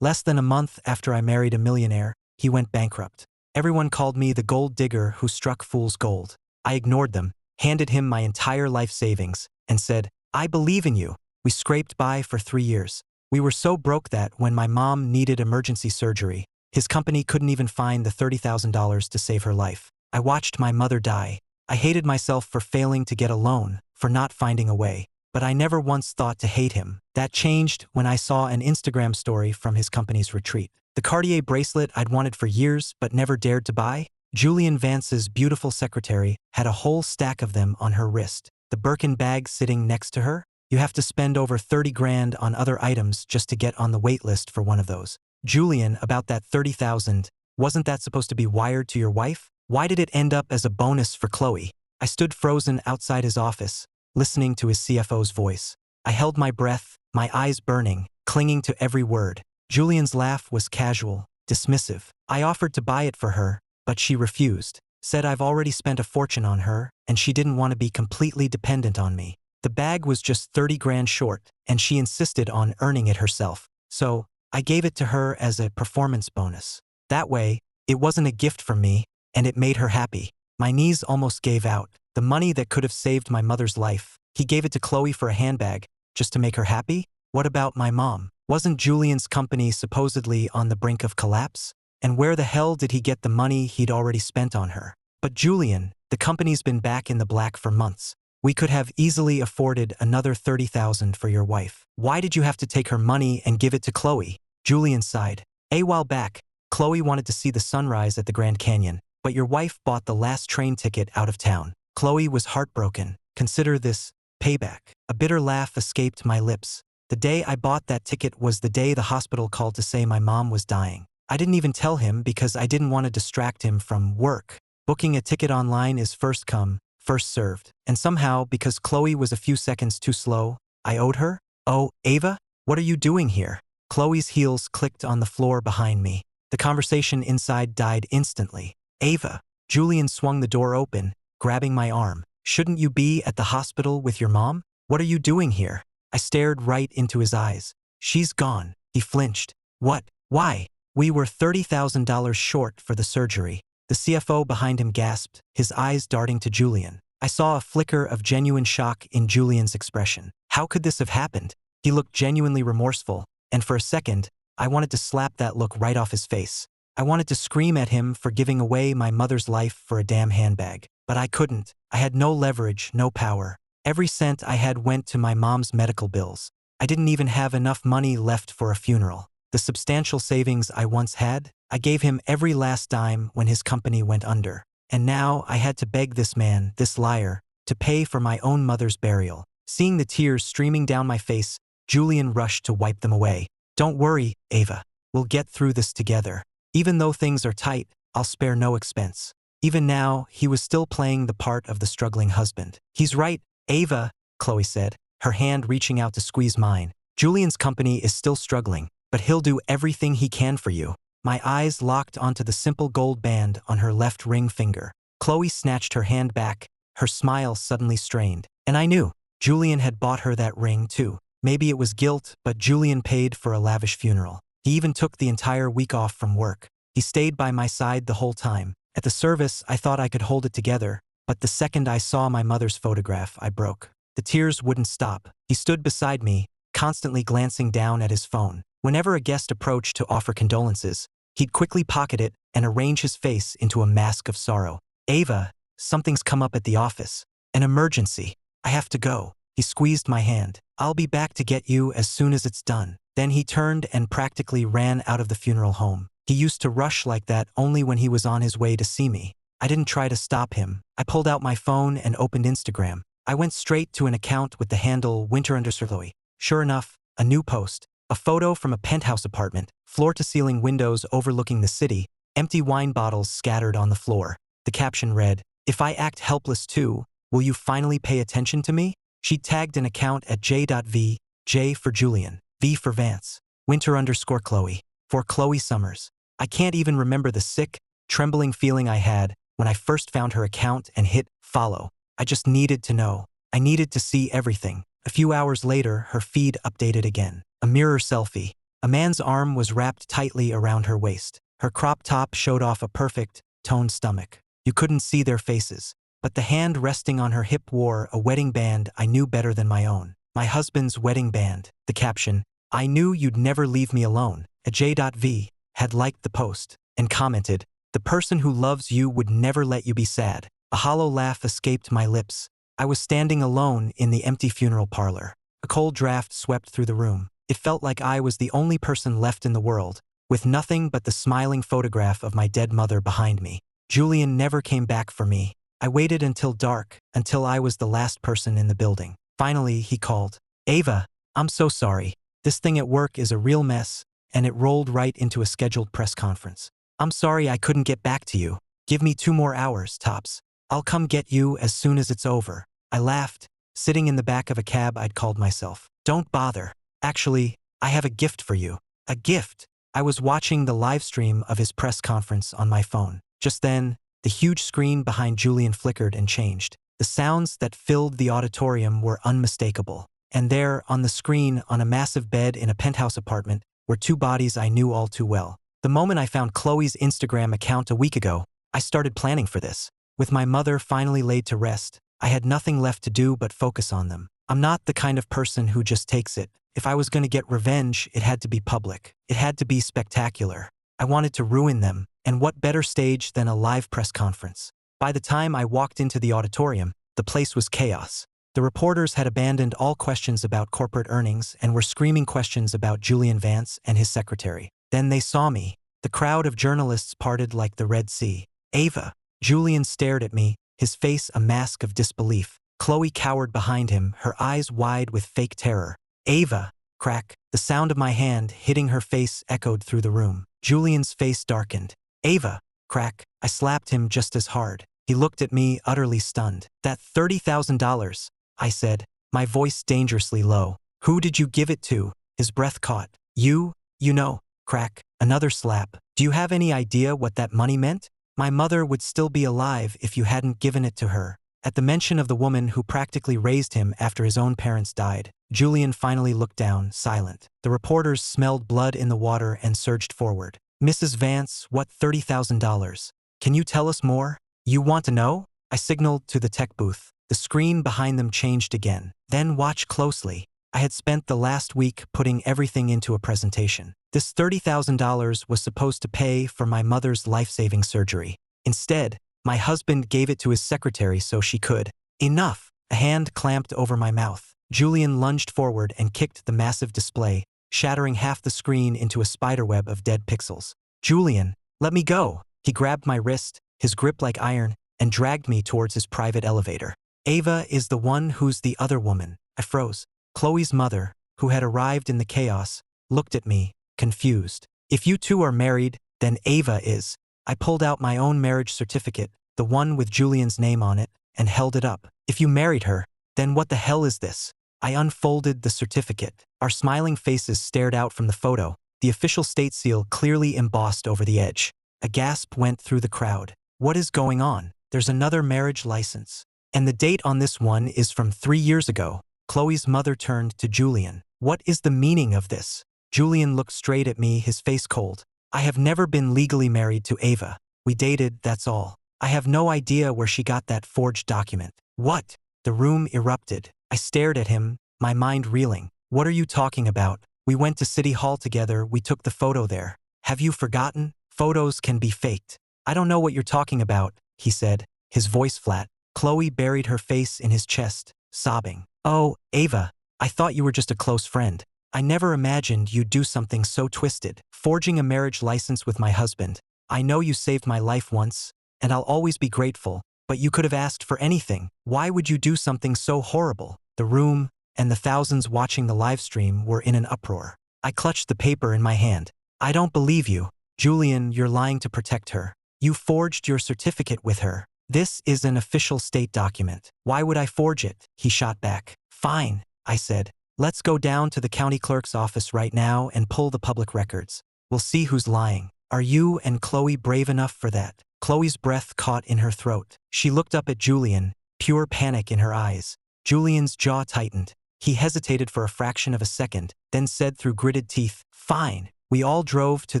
Less than a month after I married a millionaire, he went bankrupt. Everyone called me the gold digger who struck fool's gold. I ignored them, handed him my entire life savings, and said, "I believe in you." We scraped by for 3 years. We were so broke that when my mom needed emergency surgery, his company couldn't even find the $30,000 to save her life. I watched my mother die. I hated myself for failing to get a loan, for not finding a way. But I never once thought to hate him. That changed when I saw an Instagram story from his company's retreat. The Cartier bracelet I'd wanted for years but never dared to buy? Julian Vance's beautiful secretary had a whole stack of them on her wrist. The Birkin bag sitting next to her? You have to spend over 30 grand on other items just to get on the wait list for one of those. Julian, about that 30,000, wasn't that supposed to be wired to your wife? Why did it end up as a bonus for Chloe? I stood frozen outside his office, listening to his CFO's voice. I held my breath, my eyes burning, clinging to every word. Julian's laugh was casual, dismissive. I offered to buy it for her, but she refused. Said I've already spent a fortune on her, and she didn't want to be completely dependent on me. The bag was just 30 grand short, and she insisted on earning it herself. So, I gave it to her as a performance bonus. That way, it wasn't a gift from me, and it made her happy. My knees almost gave out. The money that could have saved my mother's life, he gave it to Chloe for a handbag, just to make her happy? What about my mom? Wasn't Julian's company supposedly on the brink of collapse? And where the hell did he get the money he'd already spent on her? But Julian, the company's been back in the black for months. We could have easily afforded another 30,000 for your wife. Why did you have to take her money and give it to Chloe? Julian sighed. A while back, Chloe wanted to see the sunrise at the Grand Canyon, but your wife bought the last train ticket out of town. Chloe was heartbroken. Consider this payback. A bitter laugh escaped my lips. The day I bought that ticket was the day the hospital called to say my mom was dying. I didn't even tell him because I didn't want to distract him from work. Booking a ticket online is first come, first served. And somehow, because Chloe was a few seconds too slow, I owed her? Oh, Ava? What are you doing here? Chloe's heels clicked on the floor behind me. The conversation inside died instantly. Ava. Julian swung the door open, grabbing my arm. Shouldn't you be at the hospital with your mom? What are you doing here? I stared right into his eyes. She's gone. He flinched. What? Why? We were $30,000 short for the surgery. The CFO behind him gasped, his eyes darting to Julian. I saw a flicker of genuine shock in Julian's expression. How could this have happened? He looked genuinely remorseful, and for a second, I wanted to slap that look right off his face. I wanted to scream at him for giving away my mother's life for a damn handbag. But I couldn't. I had no leverage, no power. Every cent I had went to my mom's medical bills. I didn't even have enough money left for a funeral. The substantial savings I once had, I gave him every last dime when his company went under. And now I had to beg this man, this liar, to pay for my own mother's burial. Seeing the tears streaming down my face, Julian rushed to wipe them away. Don't worry, Ava. We'll get through this together. Even though things are tight, I'll spare no expense. Even now, he was still playing the part of the struggling husband. He's right, Ava, Chloe said, her hand reaching out to squeeze mine. Julian's company is still struggling, but he'll do everything he can for you. My eyes locked onto the simple gold band on her left ring finger. Chloe snatched her hand back, her smile suddenly strained. And I knew. Julian had bought her that ring too. Maybe it was guilt, but Julian paid for a lavish funeral. He even took the entire week off from work. He stayed by my side the whole time. At the service, I thought I could hold it together, but the second I saw my mother's photograph, I broke. The tears wouldn't stop. He stood beside me, constantly glancing down at his phone. Whenever a guest approached to offer condolences, he'd quickly pocket it and arrange his face into a mask of sorrow. Ava, something's come up at the office. An emergency. I have to go. He squeezed my hand. I'll be back to get you as soon as it's done. Then he turned and practically ran out of the funeral home. He used to rush like that only when he was on his way to see me. I didn't try to stop him. I pulled out my phone and opened Instagram. I went straight to an account with the handle Winter_Chloe. Sure enough, a new post. A photo from a penthouse apartment, floor-to-ceiling windows overlooking the city, empty wine bottles scattered on the floor. The caption read, "If I act helpless too, will you finally pay attention to me?" She tagged an account at J.V, J for Julian, V for Vance, Winter_Chloe, for Chloe Summers. I can't even remember the sick, trembling feeling I had when I first found her account and hit follow. I just needed to know. I needed to see everything. A few hours later, her feed updated again. A mirror selfie. A man's arm was wrapped tightly around her waist. Her crop top showed off a perfect, toned stomach. You couldn't see their faces, but the hand resting on her hip wore a wedding band I knew better than my own. My husband's wedding band. The caption, "I knew you'd never leave me alone," a J.V. had liked the post and commented, "The person who loves you would never let you be sad." A hollow laugh escaped my lips. I was standing alone in the empty funeral parlor. A cold draft swept through the room. It felt like I was the only person left in the world, with nothing but the smiling photograph of my dead mother behind me. Julian never came back for me. I waited until dark, until I was the last person in the building. Finally, he called. "Ava, I'm so sorry. This thing at work is a real mess," and it rolled right into a scheduled press conference. "I'm sorry I couldn't get back to you. Give me 2 more hours, tops. I'll come get you as soon as it's over." I laughed, sitting in the back of a cab I'd called myself. "Don't bother. Actually, I have a gift for you." A gift? I was watching the live stream of his press conference on my phone. Just then, the huge screen behind Julian flickered and changed. The sounds that filled the auditorium were unmistakable. And there, on the screen, on a massive bed in a penthouse apartment, were 2 bodies I knew all too well. The moment I found Chloe's Instagram account a week ago, I started planning for this. With my mother finally laid to rest, I had nothing left to do but focus on them. I'm not the kind of person who just takes it. If I was going to get revenge, it had to be public. It had to be spectacular. I wanted to ruin them, and what better stage than a live press conference? By the time I walked into the auditorium, the place was chaos. The reporters had abandoned all questions about corporate earnings and were screaming questions about Julian Vance and his secretary. Then they saw me. The crowd of journalists parted like the Red Sea. "Ava." Julian stared at me, his face a mask of disbelief. Chloe cowered behind him, her eyes wide with fake terror. "Ava." Crack. The sound of my hand hitting her face echoed through the room. Julian's face darkened. "Ava." Crack. I slapped him just as hard. He looked at me, utterly stunned. "That $30,000, I said, my voice dangerously low. "Who did you give it to?" His breath caught. "You know." Crack. Another slap. "Do you have any idea what that money meant? My mother would still be alive if you hadn't given it to her." At the mention of the woman who practically raised him after his own parents died, Julian finally looked down, silent. The reporters smelled blood in the water and surged forward. "Mrs. Vance, what $30,000? Can you tell us more? You want to know?" I signaled to the tech booth. The screen behind them changed again. "Then watch closely." I had spent the last week putting everything into a presentation. This $30,000 was supposed to pay for my mother's life-saving surgery. Instead, my husband gave it to his secretary so she could. "Enough." A hand clamped over my mouth. Julian lunged forward and kicked the massive display, shattering half the screen into a spiderweb of dead pixels. "Julian, let me go." He grabbed my wrist, his grip like iron, and dragged me towards his private elevator. "Ava is the one who's the other woman." I froze. Chloe's mother, who had arrived in the chaos, looked at me, confused. "If you two are married, then Ava is." I pulled out my own marriage certificate, the one with Julian's name on it, and held it up. "If you married her, then what the hell is this?" I unfolded the certificate. Our smiling faces stared out from the photo, the official state seal clearly embossed over the edge. A gasp went through the crowd. "What is going on? There's another marriage license. And the date on this one is from 3 years ago." Chloe's mother turned to Julian. "What is the meaning of this?" Julian looked straight at me, his face cold. "I have never been legally married to Ava. We dated, that's all. I have no idea where she got that forged document." "What?" The room erupted. I stared at him, my mind reeling. "What are you talking about? We went to City Hall together, we took the photo there. Have you forgotten? Photos can be faked." "I don't know what you're talking about," he said, his voice flat. Chloe buried her face in his chest, sobbing. "Oh, Ava, I thought you were just a close friend. I never imagined you'd do something so twisted. Forging a marriage license with my husband. I know you saved my life once, and I'll always be grateful, but you could have asked for anything. Why would you do something so horrible?" The room, and the thousands watching the live stream, were in an uproar. I clutched the paper in my hand. "I don't believe you. Julian, you're lying to protect her. You forged your certificate with her. This is an official state document. Why would I forge it?" He shot back. "Fine," I said. "Let's go down to the county clerk's office right now and pull the public records. We'll see who's lying. Are you and Chloe brave enough for that?" Chloe's breath caught in her throat. She looked up at Julian, pure panic in her eyes. Julian's jaw tightened. He hesitated for a fraction of a second, then said through gritted teeth, Fine. We all drove to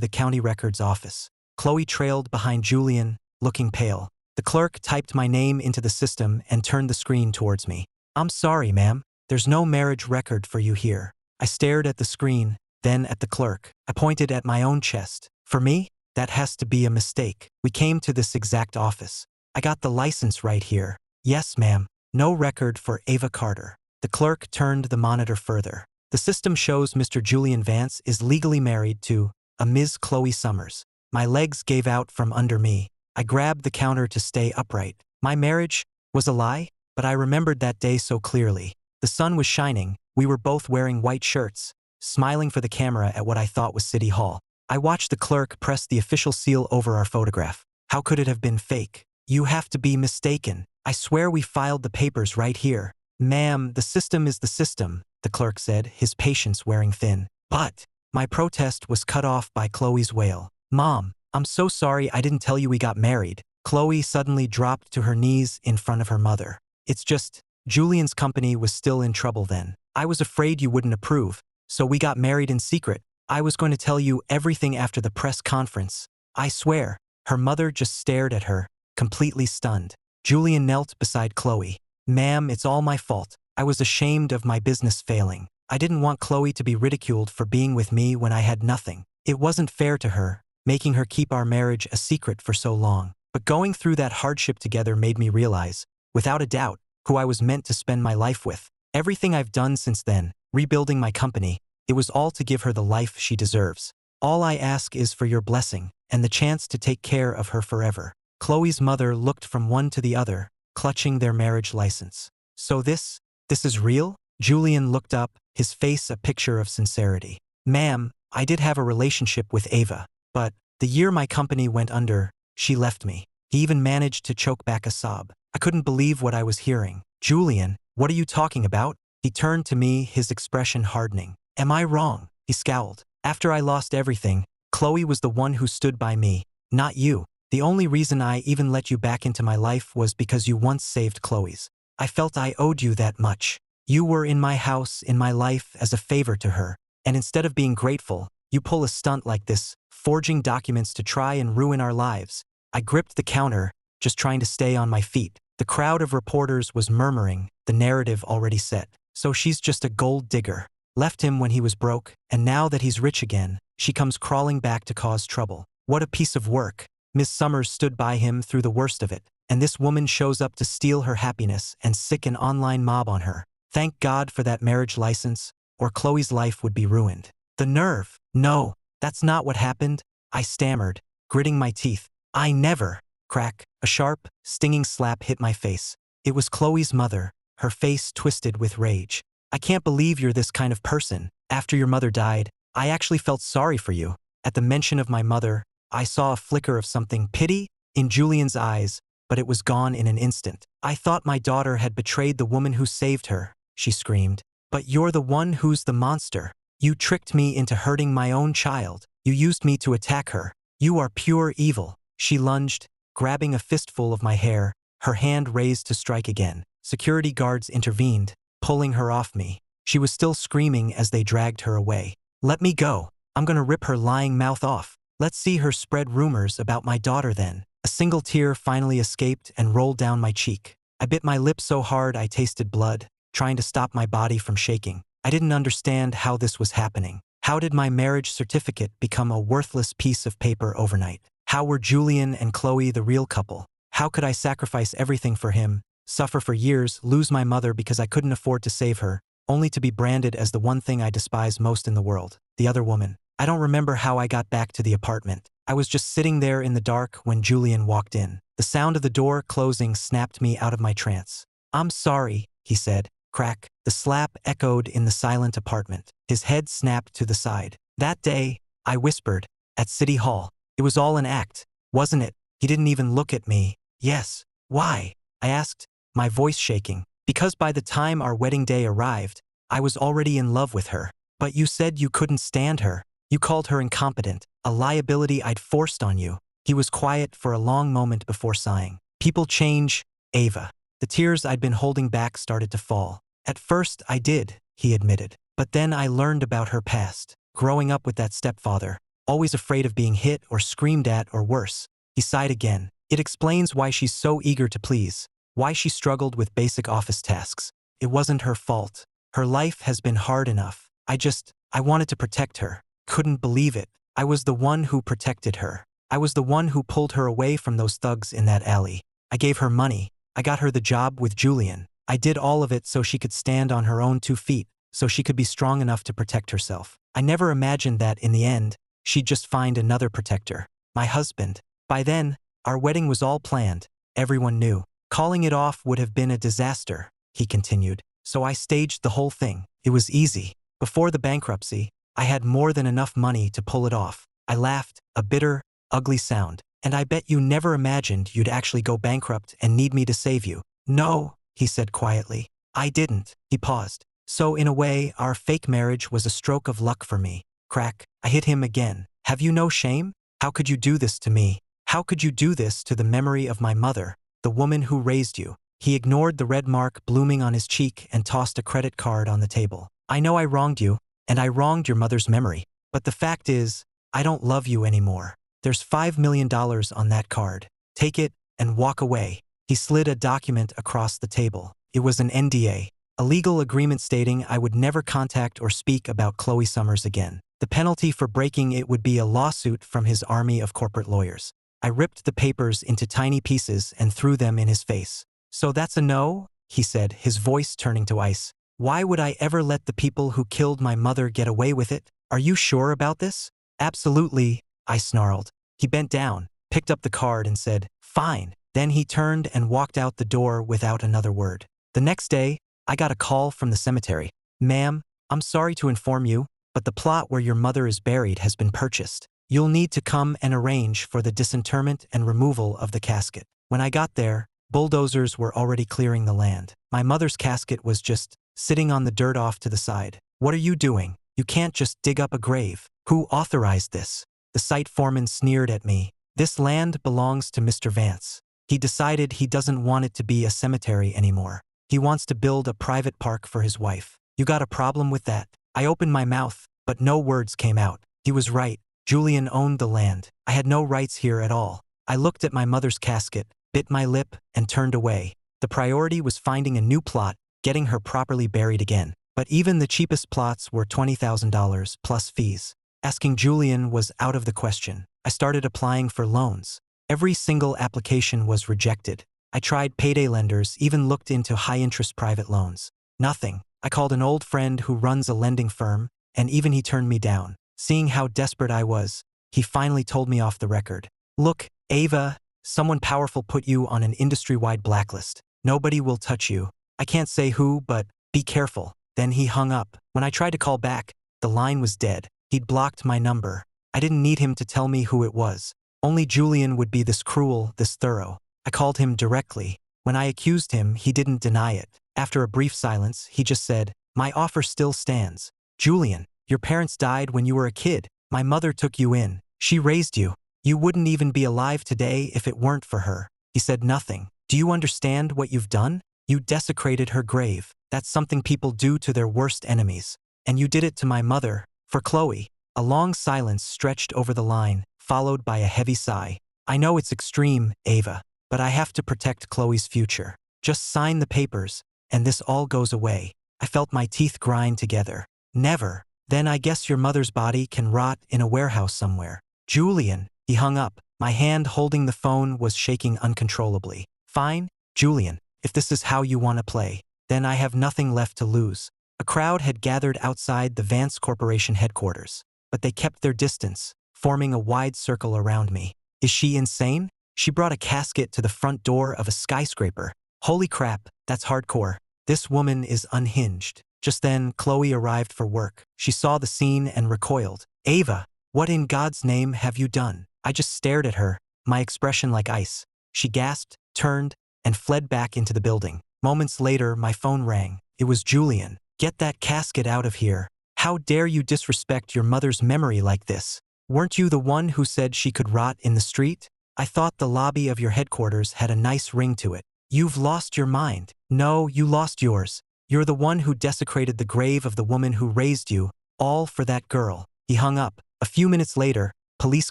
the county records office. Chloe trailed behind Julian, looking pale. The clerk typed my name into the system and turned the screen towards me. I'm sorry, ma'am. There's no marriage record for you here. I stared at the screen, then at the clerk. I pointed at my own chest. For me? That has to be a mistake. We came to this exact office. I got the license right here. Yes, ma'am. No record for Ava Carter. The clerk turned the monitor further. The system shows Mr. Julian Vance is legally married to a Ms. Chloe Summers. My legs gave out from under me. I grabbed the counter to stay upright. My marriage was a lie, but I remembered that day so clearly. The sun was shining. We were both wearing white shirts, smiling for the camera at what I thought was City Hall. I watched the clerk press the official seal over our photograph. How could it have been fake? You have to be mistaken. I swear we filed the papers right here. Ma'am, the system is the system, the clerk said, his patience wearing thin. But my protest was cut off by Chloe's wail. Mom, I'm so sorry I didn't tell you we got married. Chloe suddenly dropped to her knees in front of her mother. It's just, Julian's company was still in trouble then. I was afraid you wouldn't approve, so we got married in secret. I was going to tell you everything after the press conference. I swear. Her mother just stared at her, completely stunned. Julian knelt beside Chloe. Ma'am, it's all my fault. I was ashamed of my business failing. I didn't want Chloe to be ridiculed for being with me when I had nothing. It wasn't fair to her, making her keep our marriage a secret for so long. But going through that hardship together made me realize, without a doubt, who I was meant to spend my life with. Everything I've done since then, rebuilding my company, it was all to give her the life she deserves. All I ask is for your blessing and the chance to take care of her forever. Chloe's mother looked from one to the other, clutching their marriage license. So this is real? Julian looked up, his face a picture of sincerity. Ma'am, I did have a relationship with Ava, but the year my company went under, she left me. He even managed to choke back a sob. I couldn't believe what I was hearing. Julian, what are you talking about? He turned to me, his expression hardening. Am I wrong? He scowled. After I lost everything, Chloe was the one who stood by me, not you. The only reason I even let you back into my life was because you once saved Chloe's. I felt I owed you that much. You were in my house, in my life, as a favor to her. And instead of being grateful, you pull a stunt like this, forging documents to try and ruin our lives. I gripped the counter, just trying to stay on my feet. The crowd of reporters was murmuring, the narrative already set. So she's just a gold digger. Left him when he was broke, and now that he's rich again, she comes crawling back to cause trouble. What a piece of work. Miss Summers stood by him through the worst of it, and this woman shows up to steal her happiness and sick an online mob on her. Thank God for that marriage license, or Chloe's life would be ruined. The nerve. No, that's not what happened, I stammered, gritting my teeth. I never. Crack. A sharp, stinging slap hit my face. It was Chloe's mother, her face twisted with rage. I can't believe you're this kind of person. After your mother died, I actually felt sorry for you. At the mention of my mother, I saw a flicker of something, pity, in Julian's eyes, but it was gone in an instant. I thought my daughter had betrayed the woman who saved her, she screamed. But you're the one who's the monster. You tricked me into hurting my own child. You used me to attack her. You are pure evil. She lunged, grabbing a fistful of my hair, her hand raised to strike again. Security guards intervened, pulling her off me. She was still screaming as they dragged her away. Let me go. I'm gonna rip her lying mouth off. Let's see her spread rumors about my daughter then. A single tear finally escaped and rolled down my cheek. I bit my lip so hard I tasted blood, trying to stop my body from shaking. I didn't understand how this was happening. How did my marriage certificate become a worthless piece of paper overnight? How were Julian and Chloe the real couple? How could I sacrifice everything for him, suffer for years, lose my mother because I couldn't afford to save her, only to be branded as the one thing I despise most in the world, the other woman? I don't remember how I got back to the apartment. I was just sitting there in the dark when Julian walked in. The sound of the door closing snapped me out of my trance. I'm sorry, he said. Crack. The slap echoed in the silent apartment. His head snapped to the side. That day, I whispered, at City Hall. It was all an act, wasn't it? He didn't even look at me. Yes. Why? I asked, my voice shaking. Because by the time our wedding day arrived, I was already in love with her. But you said you couldn't stand her. You called her incompetent, a liability I'd forced on you. He was quiet for a long moment before sighing. People change, Ava. The tears I'd been holding back started to fall. At first I did, he admitted. But then I learned about her past. growing up with that stepfather, always afraid of being hit or screamed at or worse. He sighed again. It explains why she's so eager to please, why she struggled with basic office tasks. It wasn't her fault. Her life has been hard enough. I wanted to protect her. Couldn't believe it. I was the one who protected her. I was the one who pulled her away from those thugs in that alley. I gave her money. I got her the job with Julian. I did all of it so she could stand on her own 2 feet, so she could be strong enough to protect herself. I never imagined that, in the end, she'd just find another protector. My husband. By then, our wedding was all planned. Everyone knew. Calling it off would have been a disaster, he continued. So I staged the whole thing. It was easy. Before the bankruptcy, I had more than enough money to pull it off. I laughed, a bitter, ugly sound. And I bet you never imagined you'd actually go bankrupt and need me to save you. No, he said quietly. I didn't. He paused. So in a way, our fake marriage was a stroke of luck for me. Crack. I hit him again. Have you no shame? How could you do this to me? How could you do this to the memory of my mother, the woman who raised you? He ignored the red mark blooming on his cheek and tossed a credit card on the table. I know I wronged you, and I wronged your mother's memory. But the fact is, I don't love you anymore. There's $5 million on that card. Take it and walk away. He slid a document across the table. It was an NDA, a legal agreement stating I would never contact or speak about Chloe Summers again. The penalty for breaking it would be a lawsuit from his army of corporate lawyers. I ripped the papers into tiny pieces and threw them in his face. So that's a no? He said, his voice turning to ice. Why would I ever let the people who killed my mother get away with it? Are you sure about this? Absolutely, I snarled. He bent down, picked up the card and said, fine. Then he turned and walked out the door without another word. The next day, I got a call from the cemetery. Ma'am, I'm sorry to inform you, but the plot where your mother is buried has been purchased. You'll need to come and arrange for the disinterment and removal of the casket. When I got there, bulldozers were already clearing the land. My mother's casket was just sitting on the dirt off to the side. What are you doing? You can't just dig up a grave. Who authorized this? The site foreman sneered at me. This land belongs to Mr. Vance. He decided he doesn't want it to be a cemetery anymore. He wants to build a private park for his wife. You got a problem with that? I opened my mouth, but no words came out. He was right. Julian owned the land. I had no rights here at all. I looked at my mother's casket, bit my lip, and turned away. The priority was finding a new plot, getting her properly buried again. But even the cheapest plots were $20,000 plus fees. Asking Julian was out of the question. I started applying for loans. Every single application was rejected. I tried payday lenders, even looked into high-interest private loans. Nothing. I called an old friend who runs a lending firm, and even he turned me down. Seeing how desperate I was, he finally told me off the record. Look, Ava, someone powerful put you on an industry-wide blacklist. Nobody will touch you. I can't say who, but be careful. Then he hung up. When I tried to call back, the line was dead. He'd blocked my number. I didn't need him to tell me who it was. Only Julian would be this cruel, this thorough. I called him directly. When I accused him, he didn't deny it. After a brief silence, he just said, my offer still stands. Julian, your parents died when you were a kid. My mother took you in. She raised you. You wouldn't even be alive today if it weren't for her. He said nothing. Do you understand what you've done? You desecrated her grave. That's something people do to their worst enemies. And you did it to my mother. For Chloe. A long silence stretched over the line, followed by a heavy sigh. I know it's extreme, Ava, but I have to protect Chloe's future. Just sign the papers, and this all goes away. I felt my teeth grind together. Never. Then I guess your mother's body can rot in a warehouse somewhere. Julian. He hung up. My hand holding the phone was shaking uncontrollably. Fine, Julian. If this is how you want to play, then I have nothing left to lose. A crowd had gathered outside the Vance Corporation headquarters, but they kept their distance, forming a wide circle around me. Is she insane? She brought a casket to the front door of a skyscraper. Holy crap, that's hardcore. This woman is unhinged. Just then, Chloe arrived for work. She saw the scene and recoiled. Ava, what in God's name have you done? I just stared at her, my expression like ice. She gasped, turned, and fled back into the building. Moments later, my phone rang. It was Julian. Get that casket out of here. How dare you disrespect your mother's memory like this? Weren't you the one who said she could rot in the street? I thought the lobby of your headquarters had a nice ring to it. You've lost your mind. No, you lost yours. You're the one who desecrated the grave of the woman who raised you, all for that girl. He hung up. A few minutes later, police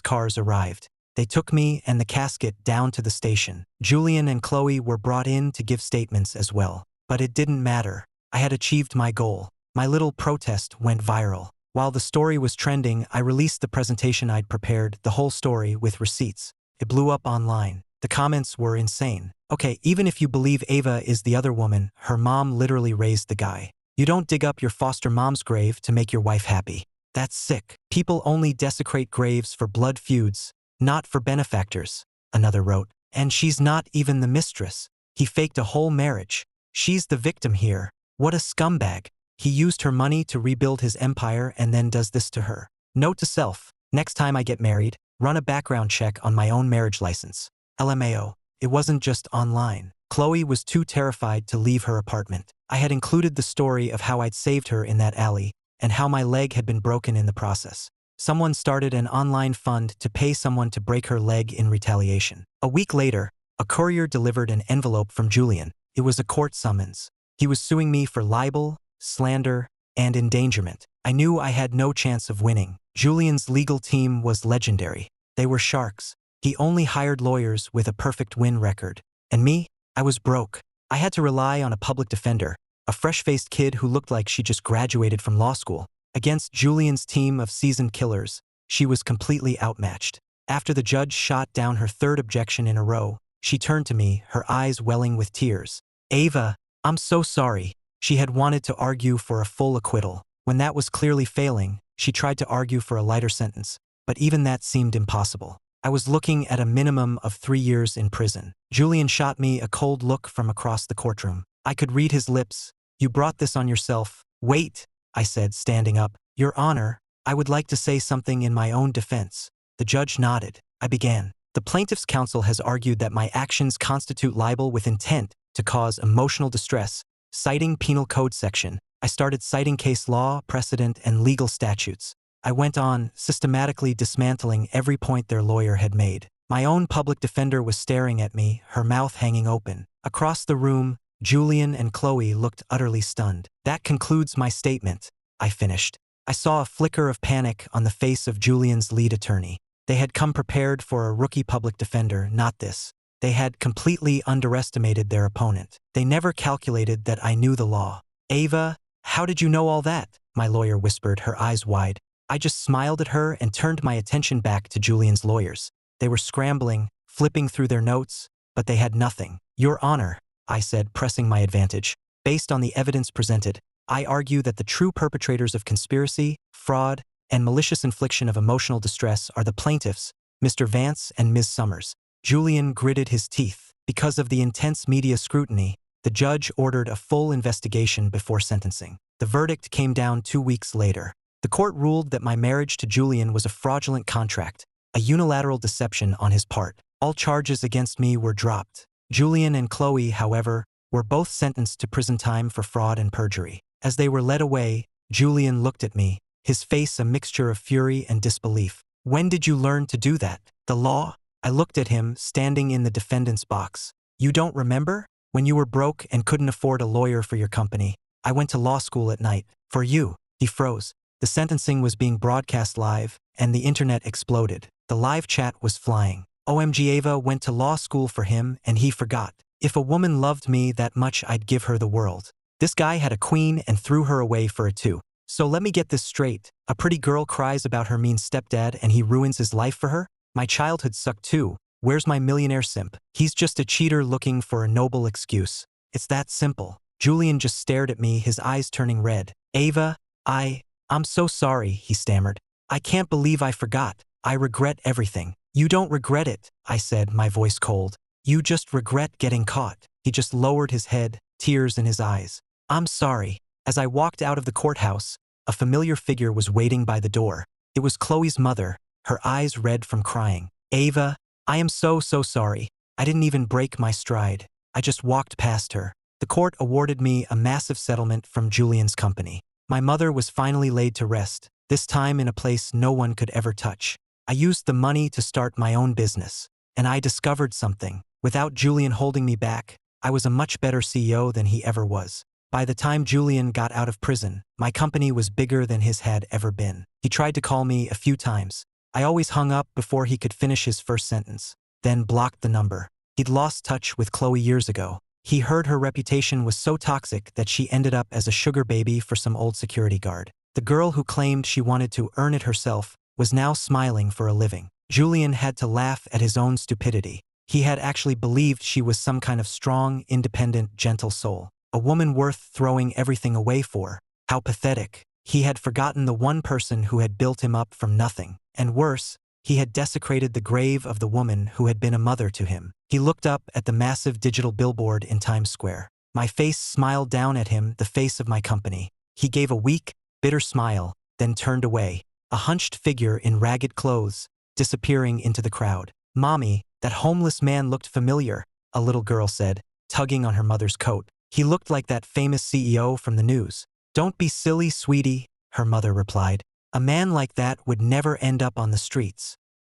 cars arrived. They took me and the casket down to the station. Julian and Chloe were brought in to give statements as well. But it didn't matter. I had achieved my goal. My little protest went viral. While the story was trending, I released the presentation I'd prepared, the whole story with receipts. It blew up online. The comments were insane. Okay, even if you believe Ava is the other woman, her mom literally raised the guy. You don't dig up your foster mom's grave to make your wife happy. That's sick. People only desecrate graves for blood feuds, not for benefactors, another wrote. And she's not even the mistress. He faked a whole marriage. She's the victim here. What a scumbag. He used her money to rebuild his empire and then does this to her. Note to self, next time I get married, run a background check on my own marriage license. LMAO. It wasn't just online. Chloe was too terrified to leave her apartment. I had included the story of how I'd saved her in that alley and how my leg had been broken in the process. Someone started an online fund to pay someone to break her leg in retaliation. A week later, a courier delivered an envelope from Julian. It was a court summons. He was suing me for libel, slander, and endangerment. I knew I had no chance of winning. Julian's legal team was legendary. They were sharks. He only hired lawyers with a perfect win record. And me? I was broke. I had to rely on a public defender, a fresh-faced kid who looked like she just graduated from law school. Against Julian's team of seasoned killers, she was completely outmatched. After the judge shot down her third objection in a row, she turned to me, her eyes welling with tears. Ava, I'm so sorry. She had wanted to argue for a full acquittal. When that was clearly failing, she tried to argue for a lighter sentence, but even that seemed impossible. I was looking at a minimum of 3 years in prison. Julian shot me a cold look from across the courtroom. I could read his lips. You brought this on yourself. Wait, I said, standing up. Your Honor, I would like to say something in my own defense. The judge nodded. I began. The plaintiff's counsel has argued that my actions constitute libel with intent to cause emotional distress, citing Penal Code section. I started citing case law, precedent, and legal statutes. I went on, systematically dismantling every point their lawyer had made. My own public defender was staring at me, her mouth hanging open. Across the room, Julian and Chloe looked utterly stunned. That concludes my statement, I finished. I saw a flicker of panic on the face of Julian's lead attorney. They had come prepared for a rookie public defender, not this. They had completely underestimated their opponent. They never calculated that I knew the law. Ava, how did you know all that? My lawyer whispered, her eyes wide. I just smiled at her and turned my attention back to Julian's lawyers. They were scrambling, flipping through their notes, but they had nothing. Your Honor, I said, pressing my advantage. Based on the evidence presented, I argue that the true perpetrators of conspiracy, fraud, and malicious infliction of emotional distress are the plaintiffs, Mr. Vance and Ms. Summers. Julian gritted his teeth. Because of the intense media scrutiny, the judge ordered a full investigation before sentencing. The verdict came down 2 weeks later. The court ruled that my marriage to Julian was a fraudulent contract, a unilateral deception on his part. All charges against me were dropped. Julian and Chloe, however, were both sentenced to prison time for fraud and perjury. As they were led away, Julian looked at me, his face a mixture of fury and disbelief. When did you learn to do that? The law? I looked at him, standing in the defendant's box. You don't remember? When you were broke and couldn't afford a lawyer for your company, I went to law school at night. For you. He froze. The sentencing was being broadcast live, and the internet exploded. The live chat was flying. OMG, Ava went to law school for him, and he forgot. If a woman loved me that much, I'd give her the world. This guy had a queen and threw her away for a two. So let me get this straight. A pretty girl cries about her mean stepdad and he ruins his life for her? My childhood sucked too. Where's my millionaire simp? He's just a cheater looking for a noble excuse. It's that simple. Julian just stared at me, his eyes turning red. Ava, I'm so sorry, he stammered. I can't believe I forgot. I regret everything. You don't regret it, I said, my voice cold. You just regret getting caught. He just lowered his head, tears in his eyes. I'm sorry. As I walked out of the courthouse, a familiar figure was waiting by the door. It was Chloe's mother, her eyes red from crying. Ava, I am so sorry. I didn't even break my stride. I just walked past her. The court awarded me a massive settlement from Julian's company. My mother was finally laid to rest, this time in a place no one could ever touch. I used the money to start my own business, and I discovered something. Without Julian holding me back, I was a much better CEO than he ever was. By the time Julian got out of prison, my company was bigger than his had ever been. He tried to call me a few times. I always hung up before he could finish his first sentence, then blocked the number. He'd lost touch with Chloe years ago. He heard her reputation was so toxic that she ended up as a sugar baby for some old security guard. The girl who claimed she wanted to earn it herself was now smiling for a living. Julian had to laugh at his own stupidity. He had actually believed she was some kind of strong, independent, gentle soul. A woman worth throwing everything away for. How pathetic. He had forgotten the one person who had built him up from nothing. And worse, he had desecrated the grave of the woman who had been a mother to him. He looked up at the massive digital billboard in Times Square. My face smiled down at him, the face of my company. He gave a weak, bitter smile, then turned away, a hunched figure in ragged clothes, disappearing into the crowd. "Mommy, that homeless man looked familiar," a little girl said, tugging on her mother's coat. "He looked like that famous CEO from the news." "Don't be silly, sweetie," her mother replied. "A man like that would never end up on the streets."